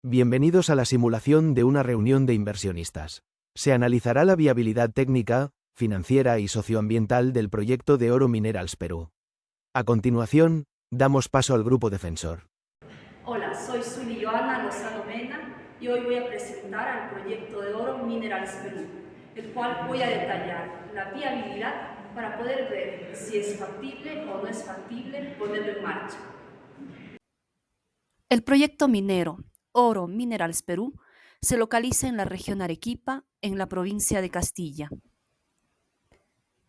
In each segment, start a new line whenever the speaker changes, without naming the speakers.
Bienvenidos a la simulación de una reunión de inversionistas. Se analizará la viabilidad técnica, financiera y socioambiental del proyecto de Oro Minerals Perú. A continuación, damos paso al grupo defensor.
Hola, soy Zuli Joana Lozano Mena y hoy voy a presentar al proyecto de Oro Minerals Perú, el cual voy a detallar la viabilidad para poder ver si es factible o no es factible ponerlo en marcha.
El proyecto minero Oro Minerals Perú se localiza en la región Arequipa, en la provincia de Castilla.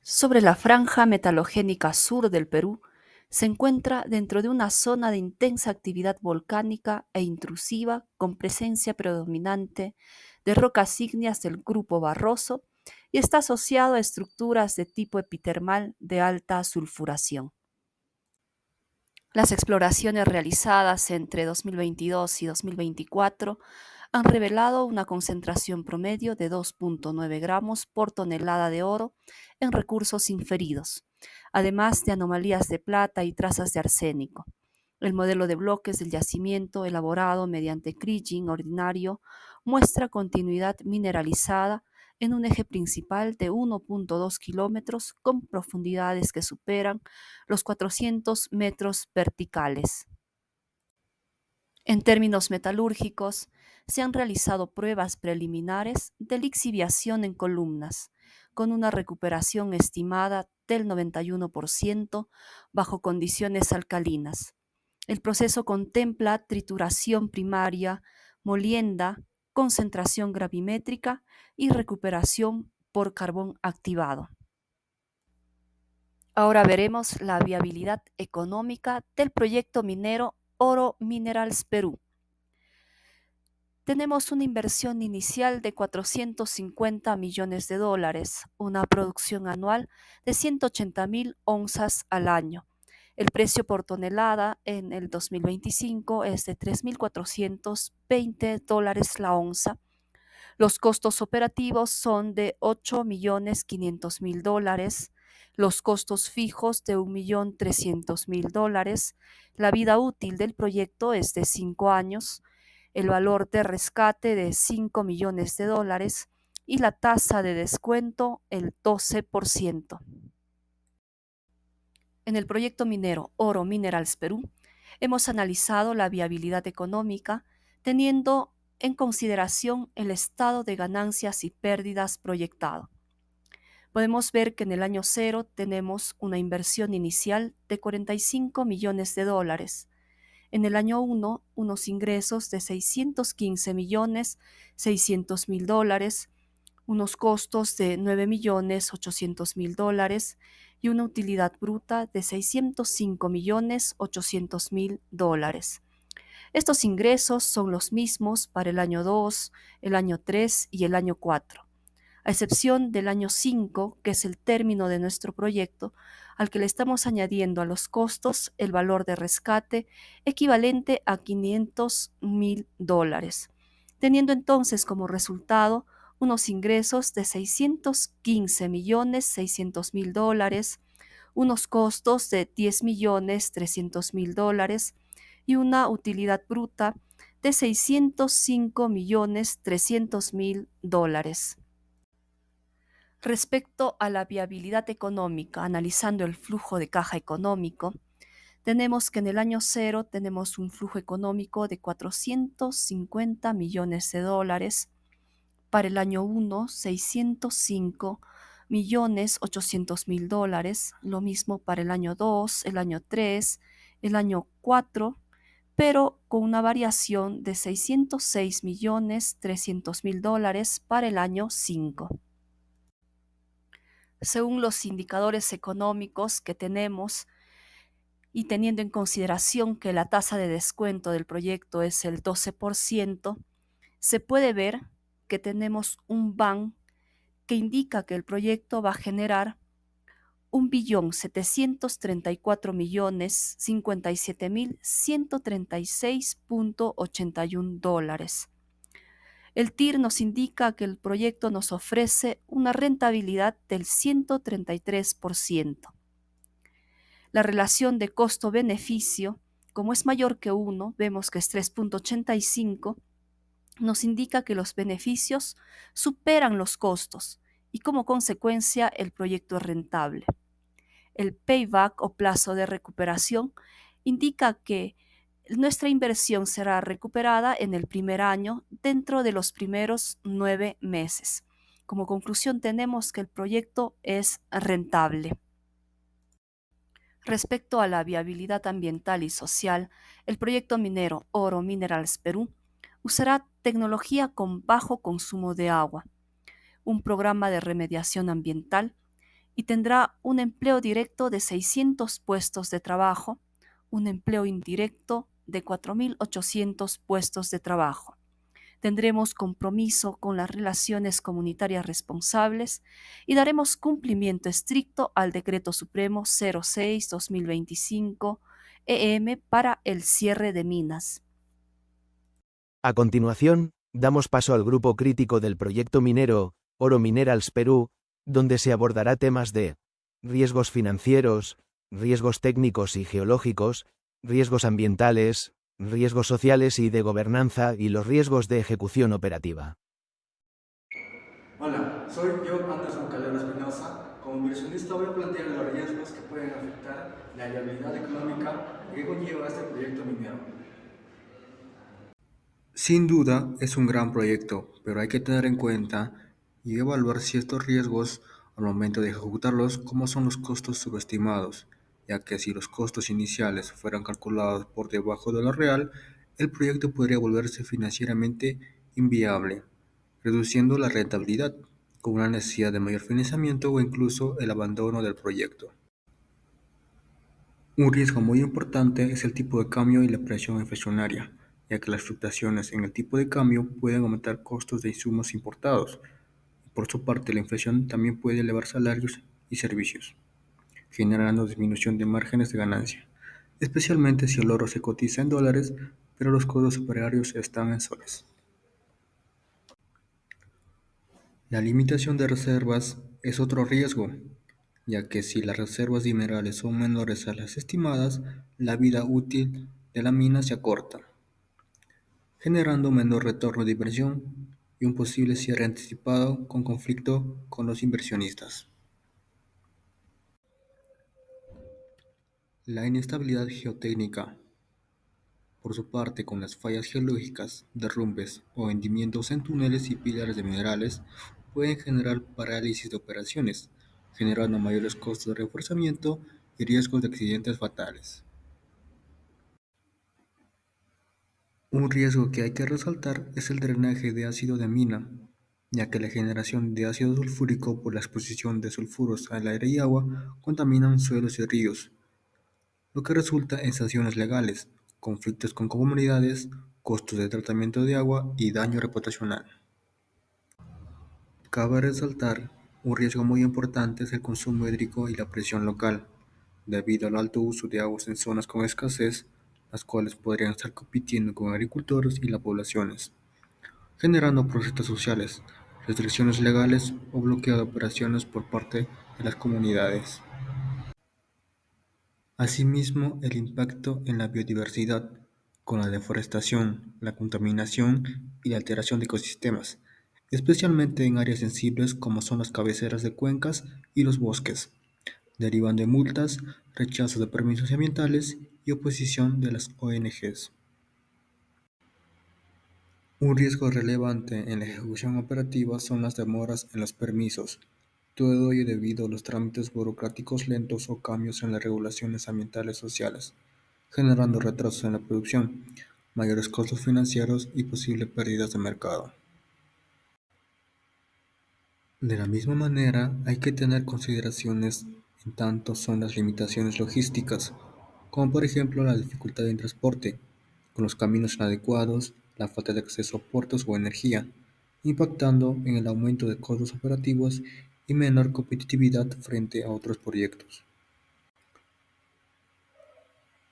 Sobre la franja metalogénica sur del Perú, se encuentra dentro de una zona de intensa actividad volcánica e intrusiva con presencia predominante de rocas ígneas del grupo Barroso y está asociado a estructuras de tipo epitermal de alta sulfuración. Las exploraciones realizadas entre 2022 y 2024 han revelado una concentración promedio de 2,9 gramos por tonelada de oro en recursos inferidos, además de anomalías de plata y trazas de arsénico. El modelo de bloques del yacimiento, elaborado mediante kriging ordinario, muestra continuidad mineralizada en un eje principal de 1,2 kilómetros con profundidades que superan los 400 metros verticales. En términos metalúrgicos, se han realizado pruebas preliminares de lixiviación en columnas, con una recuperación estimada del 91% bajo condiciones alcalinas. El proceso contempla trituración primaria, molienda, concentración gravimétrica y recuperación por carbón activado. Ahora veremos la viabilidad económica del proyecto minero Oro Minerals Perú. Tenemos una inversión inicial de 450 millones de dólares, una producción anual de 180,000 onzas al año. El precio por tonelada en el 2025 es de 3.420 dólares la onza. Los costos operativos son de 8.500.000 dólares, los costos fijos de 1.300.000 dólares. La vida útil del proyecto es de 5 años, el valor de rescate de 5 millones de dólares y la tasa de descuento el 12%. En el proyecto minero Oro Minerals Perú, hemos analizado la viabilidad económica teniendo en consideración el estado de ganancias y pérdidas proyectado. Podemos ver que en el año 0 tenemos una inversión inicial de 45 millones de dólares. En el año 1, unos ingresos de 615.600.000 dólares, unos costos de 9.800.000 dólares y una utilidad bruta de 605.800.000 dólares. Estos ingresos son los mismos para el año 2, el año 3 y el año 4, a excepción del año 5, que es el término de nuestro proyecto, al que le estamos añadiendo a los costos el valor de rescate equivalente a 500.000 dólares, teniendo entonces como resultado unos ingresos de 615.600.000 dólares, unos costos de 10.300.000 dólares y una utilidad bruta de 605.300.000 dólares. Respecto a la viabilidad económica, analizando el flujo de caja económico, tenemos que en el año 0 tenemos un flujo económico de 450 millones de dólares, para el año 1 605.800.000 dólares, lo mismo para el año 2, el año 3, el año 4, pero con una variación de 606.300.000 dólares para el año 5. Según los indicadores económicos que tenemos y teniendo en consideración que la tasa de descuento del proyecto es el 12%, se puede ver que tenemos un BAN que indica que el proyecto va a generar 1.734.057.136.81 dólares. El TIR nos indica que el proyecto nos ofrece una rentabilidad del 133%. La relación de costo-beneficio, como es mayor que 1, vemos que es 3,85, nos indica que los beneficios superan los costos y como consecuencia el proyecto es rentable. El payback o plazo de recuperación indica que nuestra inversión será recuperada en el primer año dentro de los primeros 9 meses. Como conclusión tenemos que el proyecto es rentable. Respecto a la viabilidad ambiental y social, el proyecto minero Oro Minerals Perú usará tecnología con bajo consumo de agua, un programa de remediación ambiental y tendrá un empleo directo de 600 puestos de trabajo, un empleo indirecto de 4.800 puestos de trabajo. Tendremos compromiso con las relaciones comunitarias responsables y daremos cumplimiento estricto al Decreto Supremo 06-2025 EM para el cierre de minas.
A continuación, damos paso al grupo crítico del proyecto minero, Oro Minerals Perú, donde se abordará temas de riesgos financieros, riesgos técnicos y geológicos, riesgos ambientales, riesgos sociales y de gobernanza y los riesgos de ejecución operativa.
Hola, soy yo, Anderson Calero Espinosa. Como inversionista voy a plantear los riesgos que pueden afectar la viabilidad económica que conlleva este proyecto minero. Sin duda es un gran proyecto, pero hay que tener en cuenta y evaluar ciertos riesgos al momento de ejecutarlos, como son los costos subestimados, ya que si los costos iniciales fueran calculados por debajo de lo real, el proyecto podría volverse financieramente inviable, reduciendo la rentabilidad, con una necesidad de mayor financiamiento o incluso el abandono del proyecto. Un riesgo muy importante es el tipo de cambio y la presión inflacionaria, ya que las fluctuaciones en el tipo de cambio pueden aumentar costos de insumos importados. Por su parte, la inflación también puede elevar salarios y servicios, generando disminución de márgenes de ganancia, especialmente si el oro se cotiza en dólares, pero los costos operarios están en soles. La limitación de reservas es otro riesgo, ya que si las reservas de minerales son menores a las estimadas, la vida útil de la mina se acorta, generando menor retorno de inversión y un posible cierre anticipado con conflicto con los inversionistas. La inestabilidad geotécnica, por su parte, con las fallas geológicas, derrumbes o hundimientos en túneles y pilares de minerales, pueden generar parálisis de operaciones, generando mayores costos de reforzamiento y riesgos de accidentes fatales. Un riesgo que hay que resaltar es el drenaje de ácido de mina, ya que la generación de ácido sulfúrico por la exposición de sulfuros al aire y agua contaminan suelos y ríos, lo que resulta en sanciones legales, conflictos con comunidades, costos de tratamiento de agua y daño reputacional. Cabe resaltar un riesgo muy importante es el consumo hídrico y la presión local, debido al alto uso de aguas en zonas con escasez, las cuales podrían estar compitiendo con agricultores y las poblaciones, generando protestas sociales, restricciones legales o bloqueo de operaciones por parte de las comunidades. Asimismo, el impacto en la biodiversidad, con la deforestación, la contaminación y la alteración de ecosistemas, especialmente en áreas sensibles como son las cabeceras de cuencas y los bosques, derivan de multas, rechazos de permisos ambientales y oposición de las ONGs. Un riesgo relevante en la ejecución operativa son las demoras en los permisos, todo ello debido a los trámites burocráticos lentos o cambios en las regulaciones ambientales sociales, generando retrasos en la producción, mayores costos financieros y posibles pérdidas de mercado. De la misma manera, hay que tener consideraciones en tanto son las limitaciones logísticas, como por ejemplo la dificultad en transporte, con los caminos inadecuados, la falta de acceso a puertos o energía, impactando en el aumento de costos operativos y menor competitividad frente a otros proyectos.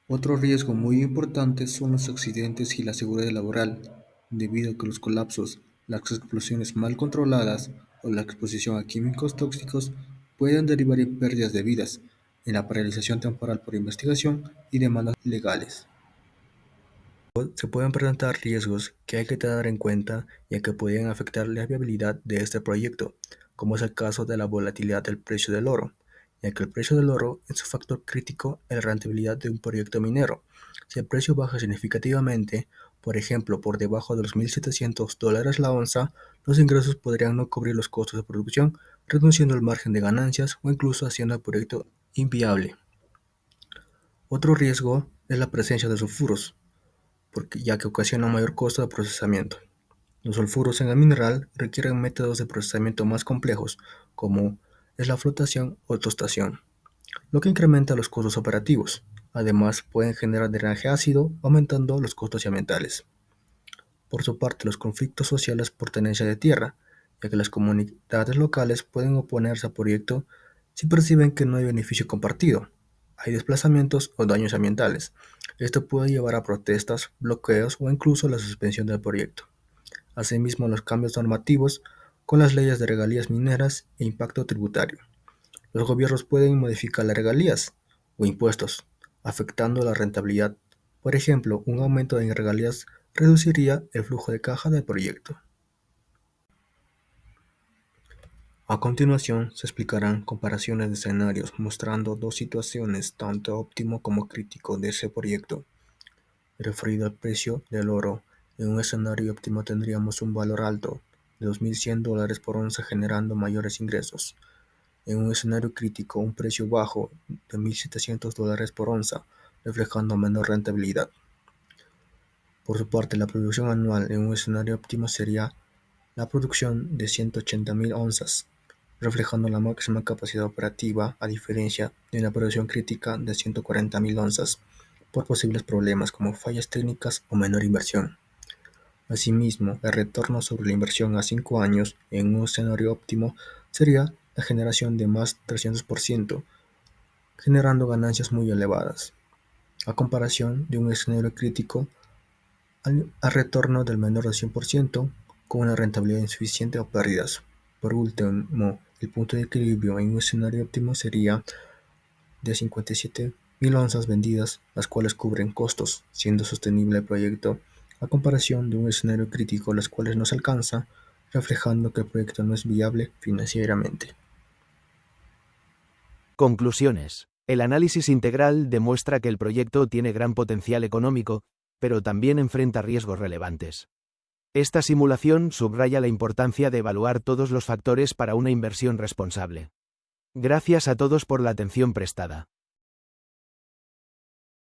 Otro riesgo muy importante son los accidentes y la seguridad laboral, debido a que los colapsos, las explosiones mal controladas o la exposición a químicos tóxicos pueden derivar en pérdidas de vidas, en la paralización temporal por investigación y demandas legales. Se pueden presentar riesgos que hay que tener en cuenta ya que pueden afectar la viabilidad de este proyecto, como es el caso de la volatilidad del precio del oro, ya que el precio del oro es un factor crítico en la rentabilidad de un proyecto minero. Si el precio baja significativamente, por ejemplo, por debajo de los $1,700 la onza, los ingresos podrían no cubrir los costos de producción, reduciendo el margen de ganancias o incluso haciendo el proyecto inviable. Otro riesgo es la presencia de sulfuros, ya que ocasiona un mayor costo de procesamiento. Los sulfuros en el mineral requieren métodos de procesamiento más complejos, como es la flotación o tostación, lo que incrementa los costos operativos. Además, pueden generar drenaje ácido, aumentando los costos ambientales. Por su parte, los conflictos sociales por tenencia de tierra, ya que las comunidades locales pueden oponerse al proyecto si perciben que no hay beneficio compartido. Hay desplazamientos o daños ambientales. Esto puede llevar a protestas, bloqueos o incluso la suspensión del proyecto. Asimismo, los cambios normativos con las leyes de regalías mineras e impacto tributario. Los gobiernos pueden modificar las regalías o impuestos, afectando la rentabilidad. Por ejemplo, un aumento en regalías reduciría el flujo de caja del proyecto. A continuación, se explicarán comparaciones de escenarios mostrando dos situaciones tanto óptimo como crítico de ese proyecto. Referido al precio del oro, en un escenario óptimo tendríamos un valor alto, de $2,100 por onza generando mayores ingresos. En un escenario crítico, un precio bajo de $1,700 por onza, reflejando menor rentabilidad. Por su parte, la producción anual en un escenario óptimo sería la producción de 180,000 onzas, reflejando la máxima capacidad operativa a diferencia de una producción crítica de 140,000 onzas, por posibles problemas como fallas técnicas o menor inversión. Asimismo, el retorno sobre la inversión a 5 años en un escenario óptimo sería la generación de más 300%, generando ganancias muy elevadas, a comparación de un escenario crítico al retorno del menor del 100%, con una rentabilidad insuficiente o pérdidas. Por último, el punto de equilibrio en un escenario óptimo sería de 57,000 onzas vendidas, las cuales cubren costos, siendo sostenible el proyecto, a comparación de un escenario crítico, las cuales no se alcanza, reflejando que el proyecto no es viable financieramente.
Conclusiones. El análisis integral demuestra que el proyecto tiene gran potencial económico, pero también enfrenta riesgos relevantes. Esta simulación subraya la importancia de evaluar todos los factores para una inversión responsable. Gracias a todos por la atención prestada.